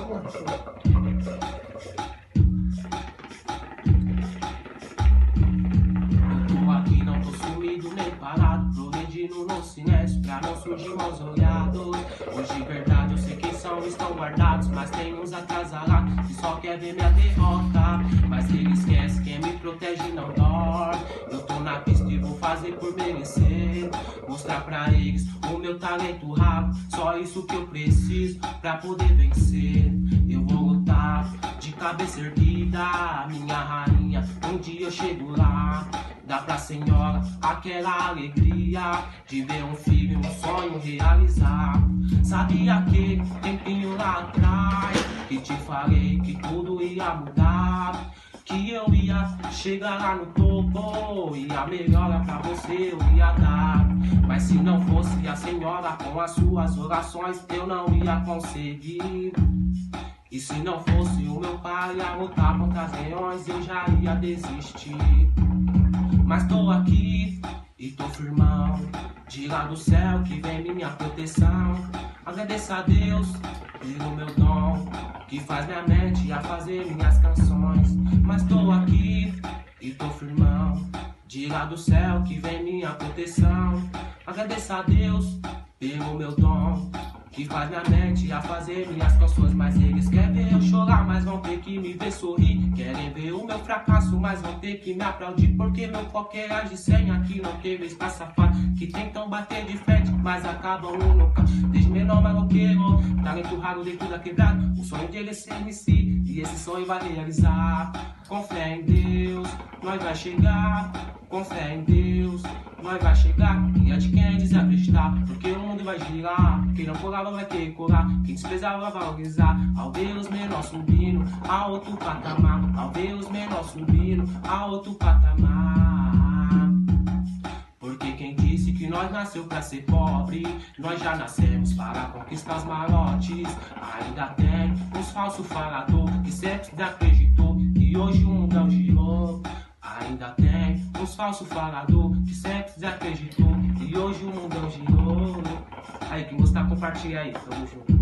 tô aqui, não tô sumido nem parado, progredindo no silêncio pra não surgir maus olhados. Hoje de verdade eu sei quem são, estão guardados, mas tem uns atrasados que só quer ver minha derrota. Mas ele esquece, quem me protege não dorme. Eu tô na pista e vou fazer por merecer, mostrar pra eles o meu talento raro. Só isso que eu preciso pra poder vencer. Eu vou lutar de cabeça erguida, minha rainha, um dia eu chego lá. Dá pra senhora aquela alegria de ver um filho, um sonho realizar. Sabia que tempinho lá atrás que te falei que tudo ia mudar, que eu ia chegar lá no topo e a melhora pra você eu ia dar. Mas se não fosse a senhora com as suas orações eu não ia conseguir. E se não fosse o meu pai a lutar contra as leões eu já ia desistir. Mas tô aqui e tô firmão, de lá do céu que vem minha proteção. Agradeço a Deus pelo meu dom, que faz minha mente a fazer minhas canções. Mas tô aqui e tô firmão, de lá do céu que vem minha proteção. Agradeço a Deus pelo meu dom, que faz minha mente a fazer minhas canções. Mas eles querem ver eu chorar, mas vão ter que me ver sorrir. Querem ver o meu fracasso, mas vão ter que me aplaudir, porque meu foco é agir sem aqui, não teve espaço safado, que tentam bater de frente, mas acabam no local. Desde menor maloqueiro, talento raro dentro da quebrada, o sonho dele é ser MC, e esse sonho vai realizar. Com fé em Deus, nós vai chegar. Com fé em Deus, nós vai chegar. E é de quem desacreditar, porque o mundo vai girar. Quem não colava vai ter que colar, quem desprezava vai valorizar. Ao ver os menores subindo a outro patamar, ao ver os menores subindo a outro patamar. Porque quem disse que nós nasceu pra ser pobre, nós já nascemos para conquistar os malotes. Ainda tem uns falsos faladores que sempre desacreditou e hoje o mundão girou. Ainda tem uns falsos faladores que sempre desacreditou e hoje o mundão girou. Aí, quem gostar, compartilha aí, tamo junto.